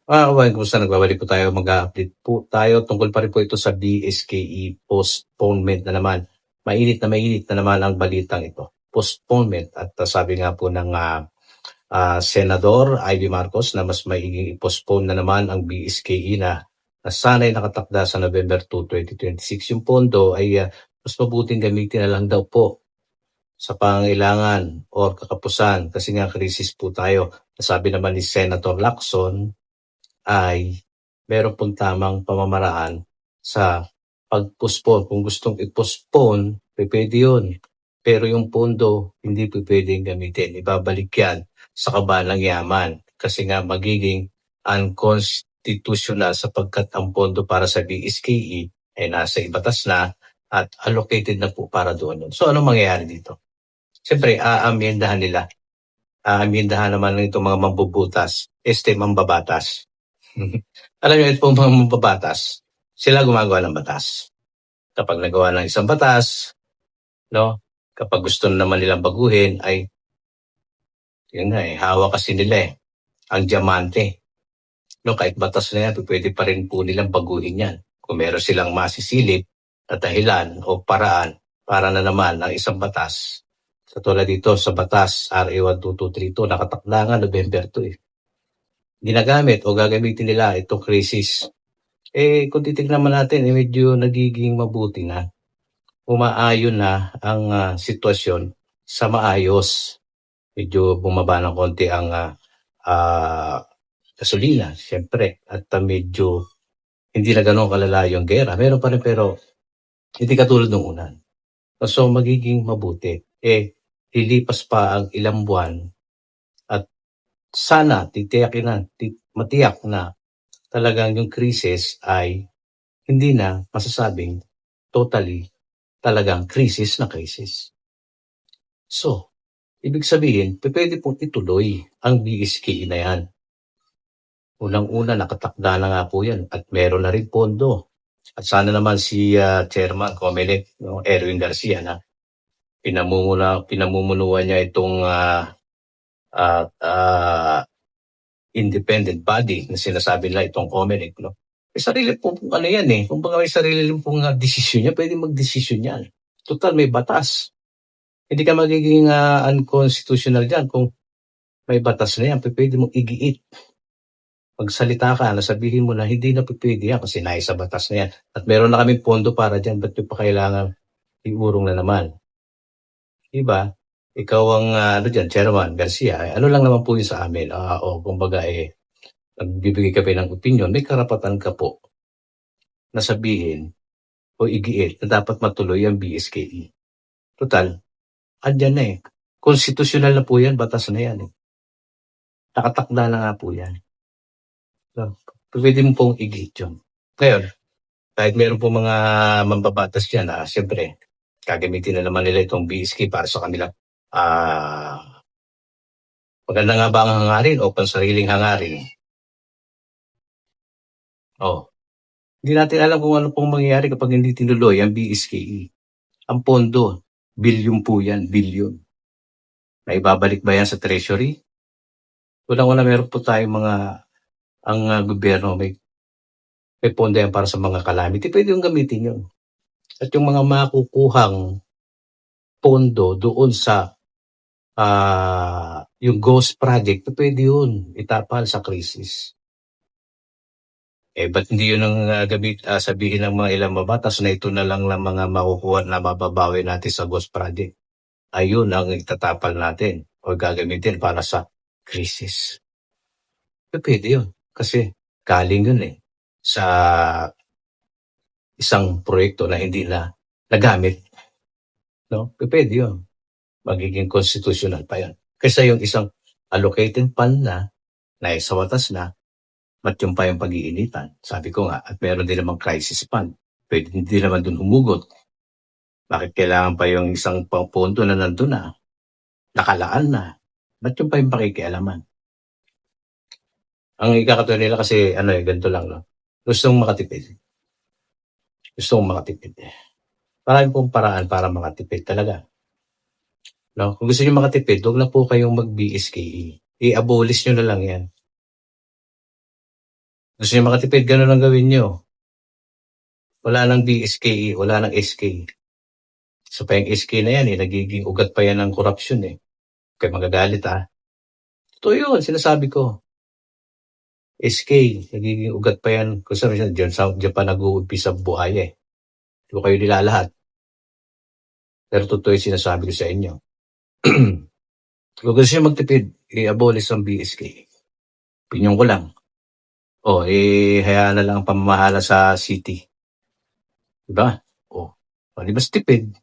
Kumusta? Nagbabalik po tayo, mag-a-update po tayo tungkol pa rin po ito sa BSKE postponement na naman. Mainit na naman ang balitang ito, postponement. At sabi nga po ng Senador Ivy Marcos na mas maiging i-postpone na naman ang BSKE na sana'y nakatakda sa November 2, 2026. Yung pondo ay mas mabuting gamitin na lang daw po sa pangangailangan or kakapusan kasi nga krisis po tayo. Sabi naman ni Senator Lacson ay meron pong tamang pamamaraan sa pag-postpone. Kung gustong i-postpone, pwede yun. Pero yung pondo, hindi pwedeng gamitin. Ibabalik yan sa kabalang yaman. Kasi nga magiging unconstitutional sapagkat ang pondo para sa BSKE ay nasa ibatas na at allocated na po para doon. So anong mangyayari dito? Siyempre, aamyendahan nila. Aamyendahan naman ng itong mga mambubutas, mambabatas. Alam niyo, ito pong mga mambabatas, sila gumagawa ng batas. Kapag nagawa ng isang batas, no, kapag gusto naman nilang baguhin ay, yun na hawak kasi nila ang diamante. No, kahit batas na yan, pwede pa rin po nilang baguhin yan. Kung meron silang masisilip na dahilan o paraan para na naman ang isang batas. Katulad dito sa batas, RA 12232, nakatakda nga November 2 ginagamit o gagamitin nila itong krisis. Kung titignan naman natin, medyo nagiging mabuti na. Umaayon na ang sitwasyon sa maayos. Medyo bumaba ng konti ang gasolina, siyempre. At medyo hindi na gano'ng kalala yung gera. Meron pa rin pero hindi katulad ng unan. So magiging mabuti. Lilipas pa ang ilang buwan at sana matiyak na talagang yung krisis ay hindi na masasabing totally talagang krisis na krisis. So, ibig sabihin, pwede pong ituloy ang BSKE na yan. Unang-una, nakatakda na nga po yan at meron na rin pondo. At sana naman si Chairman Comelec, Erwin Garcia, na pinamumunuan niya itong independent body na sinasabi nila itong Comelec, no? May sarili pong yan Kung baga may sarili pong desisyon niya, pwede mag-desisyon yan. Total, may batas. Hindi ka magiging unconstitutional dyan kung may batas na yan. Pwede mong igiit. Magsalita ka, nasabihin mo na hindi na pwede yan kasi naisa batas na yan. At meron na kaming pondo para dyan. Ba't yung pa kailangan iurong na naman? Diba? Ikaw ang Chairman Garcia, ano lang naman po yun sa amin. Kumbaga nagbibigay ka ng opinion, may karapatan ka po na sabihin o igiit na dapat matuloy ang BSKE. Total, andyan na Konstitusyonal na po yan, batas na yan Nakatakda na nga po yan. So, pwede mo pong igiit yun. Ngayon, kahit meron po mga mambabatas dyan, siyempre, gagamitin na naman nila itong BSKE para sa kanila. Maganda nga ba ang hangarin o pansariling hangarin? Hindi natin alam kung ano pong mangyayari kapag hindi tinuloy ang BSKE. Ang pondo, bilyon po yan, bilyon. Naibabalik ba yan sa treasury? Unang-una meron po tayong ang gobyerno may pondo yan para sa mga calamity. Pwede yung gamitin yun. At yung mga makukuhang pondo doon sa yung ghost project, pwede yun itapal sa krisis. Ba't hindi yun ang sabihin ng mga ilang mabatas na ito na lang ng mga makukuha na mababawi natin sa ghost project? Ayun ang itatapal natin o gagamitin para sa krisis. Pwede yun. Kasi galing yun sa isang proyekto na hindi na nagamit. No? Pwede yun. Magiging constitutional pa yan. Kaysa yung isang allocated fund na sa batas na, ba't yung pa yung pag-iinitan? Sabi ko nga, at meron din namang crisis fund. Pwede din naman dun humugot. Bakit kailangan pa yung isang pondo na nandun na? Nakalaan na. Ba't yung pa yung pakikialaman? Ang ikakatuwa nila kasi, ganito lang, no? Gustong makatipid. Maraming pong paraan para makatipid talaga. No? Kung gusto nyo makatipid, huwag na po kayong mag-BSKE. I-abolish nyo na lang yan. Gusto niyo makatipid, ganun ang gawin niyo. Wala ng DSKE, wala ng SK. Isa pa yung SK na yan nagiging ugat pa yan ng korupsyon Kaya magagalit Totoo yun, sinasabi ko. SK, nagiging ugat pa yan. Kung saan diyan pa nag-uumpisa buhay Di ko kayo nilalahat. Pero totoo yung sinasabi ko sa inyo. Kung gusto niyo magtipid, i-abolish ang BSK. Opinyon ko lang. Hayaan na lang ang pamamahala sa city. Diba? Di mas tipid.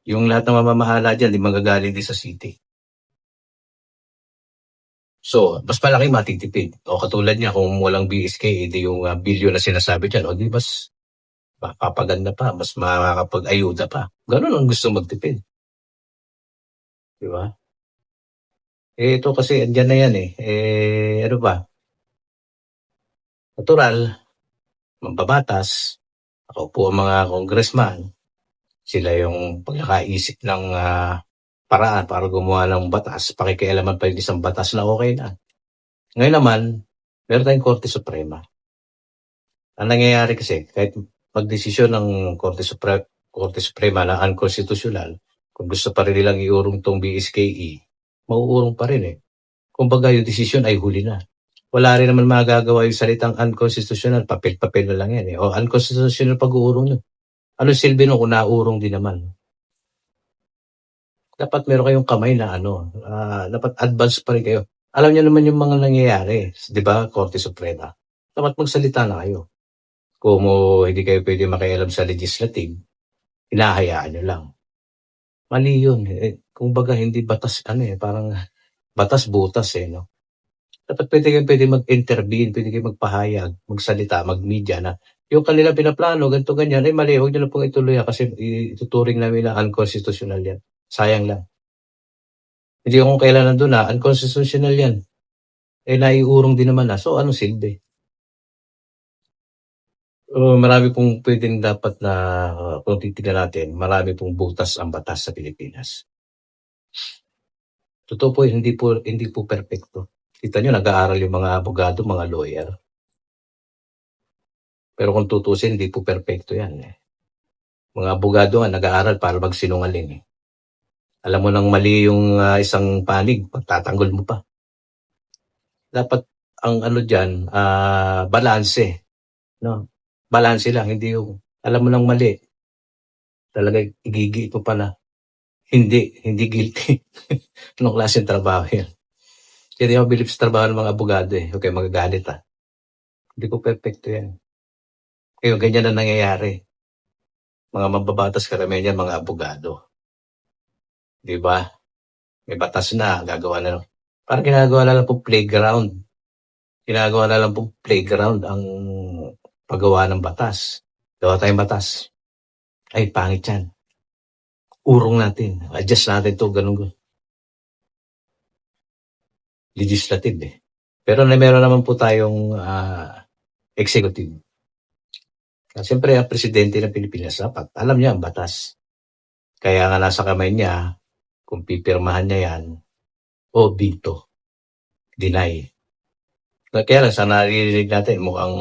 Yung lahat ng mamamahala dyan, di magagaling din sa city. So, mas malaki matitipid. Katulad niya, kung walang BSK, di yung bilyon na sinasabi dyan, di mas papaganda pa, mas makakapag-ayuda pa. Ganun ang gusto magtipid. Di ba? Ito kasi, andyan na yan ano ba? Natural, mambabatas, ako po ang mga congressman, sila yung pagkakaisip ng paraan para gumawa ng batas, pakikialaman pa yung isang batas na okay na. Ngayon naman, meron tayong Korte Suprema. Ang nangyayari kasi, kahit magdesisyon ng Korte Suprema na unconstitutional, kung gusto pa rin nilang iurong tong BSKE, mauurong pa rin Kumbaga yung desisyon ay huli na. Wala rin naman magagawa yung salitang unconstitutional, papel-papel na lang yan O unconstitutional pag-uurong yun. Ano silbi nun kung naurong din naman? Dapat meron kayong kamay na dapat advance pa rin kayo. Alam niyo naman yung mga nangyayari, di ba, Korte Suprema. Dapat magsalita na kayo. Kung hindi kayo pwede makialam sa legislative, hinahayaan nyo lang. Mali yun. Kumbaga, hindi batas, parang batas butas no? Dapat pwede mag-intervene, pwede kayo magpahayag, magsalita, mag-media na yung kanila pinaplano, ganito ganyan, mali, huwag nyo na pong ituloy kasi ituturing namin na unconstitutional yan. Sayang lang. Hindi akong kailan nandun unconstitutional yan. Naiurong din naman So, anong silbi? Marami pong pwedeng dapat na kung titignan natin, marami pong butas ang batas sa Pilipinas. Totoo po, hindi po perfecto. Kita nyo, nag-aaral yung mga abogado, mga lawyer. Pero kung tutusin, hindi po perfecto yan Mga abogado nga nag-aaral para magsinungaling Alam mo nang mali yung isang panig, pagtatanggol mo pa. Dapat ang dyan, balanse. No? Balanse lang, hindi yung alam mo nang mali. Talaga igigit mo pa na hindi guilty. Anong klaseng trabaho yan? Kaya di ako bilib sa trabaho ng mga abogado Okay, magagalit Hindi po perfecto yan. Kaya ganyan na nangyayari. Mga mababatas karamihan yan, mga abogado. Di ba? May batas na, gagawa na. Parang ginagawa na lang po playground. Ginagawa na lang po playground ang paggawa ng batas. Gawa tayong batas. Ay, pangit yan. Urong natin. Adjust natin to ganun. Legislative Pero meron naman po tayong executive. Siyempre, ang presidente ng Pilipinas dapat alam niya ang batas. Kaya nga nasa kamay niya, kung pipirmahan niya yan, veto. Deny. Kaya lang, sa naririnig natin, mukhang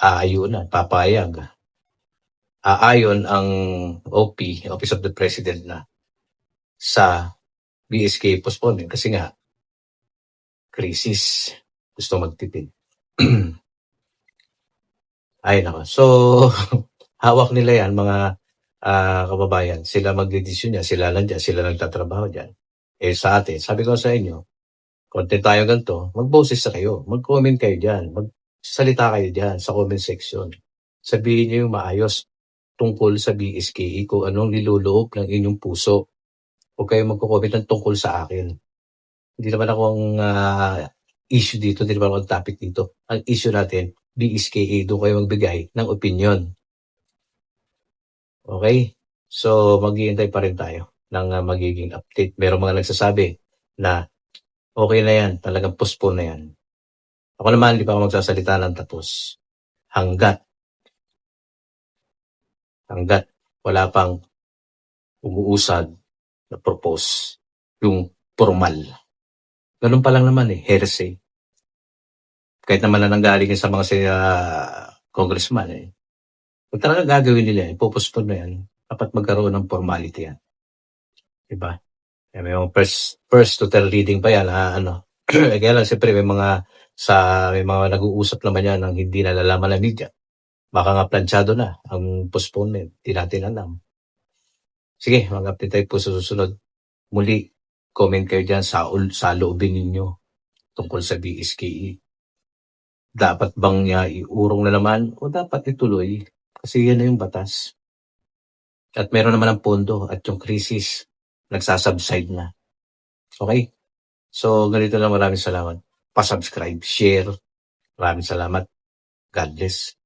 aayunan, papayag. Aayon ang Office of the President na sa BSK postponement kasi nga, crisis. Gusto magtipid. Ay, nako. So, hawak nila yan, mga kababayan. Sila magdedesisyon yan, sila lang dyan, sila nagtatrabaho dyan. Sa atin, sabi ko sa inyo, content tayo ganito, mag-boses na kayo, mag-comment kayo dyan, magsalita kayo dyan sa comment section. Sabihin niyo yung maayos tungkol sa BSKE, kung anong niluloob ng inyong puso. Huwag kayo magko-comment ng tungkol sa akin. Hindi naman ako ang issue dito, hindi naman ako ang topic dito. Ang issue natin, BSKE, doon kayo magbigay ng opinion. Okay? So, maghihintay pa rin tayo ng magiging update. Merong mga nagsasabi na okay na yan, talagang postpone na yan. Ako naman, hindi pa ako magsasalita ng tapos. Hanggat wala pang umuusad na propose yung formal. Ganun pa lang naman hearsay. kahit naman na nanggaling yan sa mga congressman kung talagang gagawin nila yan, ipopospon na yan, dapat magkaroon ng formality yan. Diba? May mga first to tell reading pa yan, kaya lang siyempre may mga nag-uusap naman yan ng hindi nalalaman ng media. Baka nga planchado na ang postponement, di natin alam. Sige, mag-update tayo po sa susunod. Muli, comment kayo dyan sa loobin ninyo tungkol sa DSKE. Dapat bang iurong na naman o dapat ituloy? Kasi yan na yung batas. At meron naman ang pondo at yung krisis nagsasubside na. Okay? So, ganito lang, maraming salamat. Pa-subscribe, share. Maraming salamat. God bless.